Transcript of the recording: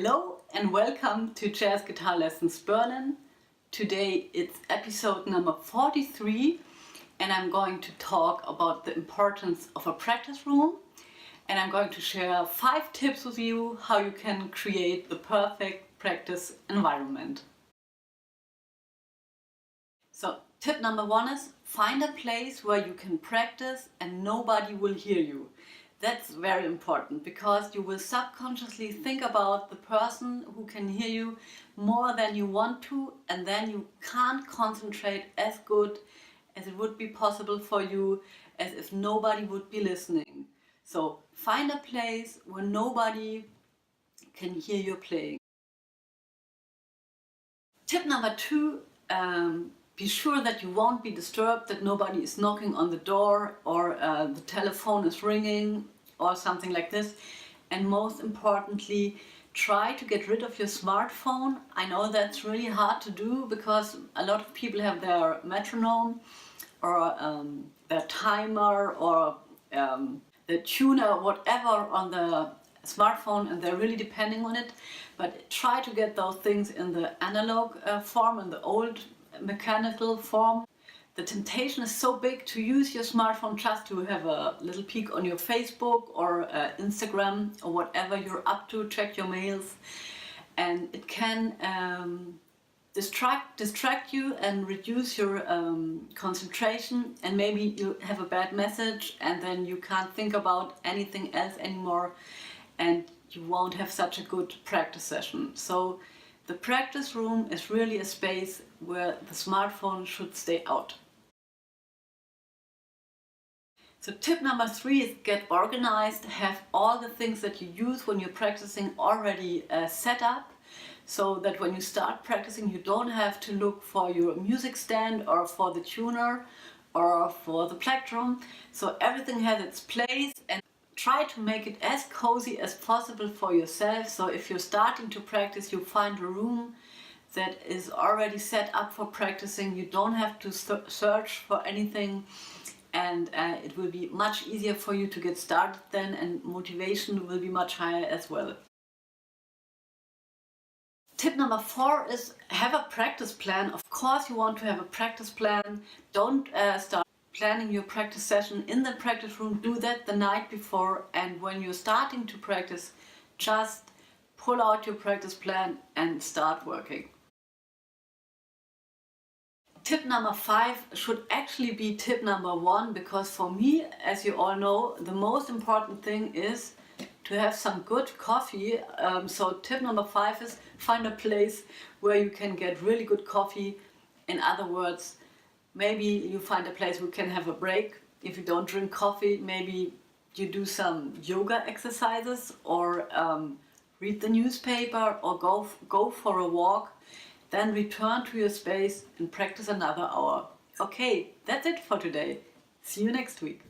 Hello and welcome to Jazz Guitar Lessons Berlin. Today it's episode number 43 and I'm going to talk about the importance of a practice room, and I'm going to share 5 tips with you how you can create the perfect practice environment. So tip number 1 is find a place where you can practice and nobody will hear you. That's very important because you will subconsciously think about the person who can hear you more than you want to, and then you can't concentrate as good as it would be possible for you as if nobody would be listening. So find a place where nobody can hear you playing. Tip number 2, be sure that you won't be disturbed, that nobody is knocking on the door or the telephone is ringing or something like this. And most importantly, try to get rid of your smartphone. I know that's really hard to do because a lot of people have their metronome or their timer or the tuner, whatever on the smartphone, and they're really depending on it. But try to get those things in the analog form, in the old mechanical form. The temptation is so big to use your smartphone just to have a little peek on your Facebook or Instagram or whatever you're up to, check your mails, and it can distract you and reduce your concentration, and maybe you have a bad message and then you can't think about anything else anymore and you won't have such a good practice session. So the practice room is really a space where the smartphone should stay out. So tip number 3 is get organized. Have all the things that you use when you're practicing already set up, so that when you start practicing you don't have to look for your music stand or for the tuner or for the plectrum. So everything has its place, and try to make it as cozy as possible for yourself. So if you're starting to practice, you find a room that is already set up for practicing. You don't have to search for anything, and it will be much easier for you to get started then, and motivation will be much higher as well. Tip number 4 is have a practice plan. Of course you want to have a practice plan. Don't start planning your practice session in the practice room. Do that the night before, and when you're starting to practice, just pull out your practice plan and start working. Tip number 5 should actually be tip number 1, because for me, as you all know, the most important thing is to have some good coffee. So tip number 5 is find a place where you can get really good coffee. In other words, maybe you find a place where you can have a break. If you don't drink coffee, maybe you do some yoga exercises or read the newspaper or go for a walk. Then return to your space and practice another hour. Okay, that's it for today. See you next week.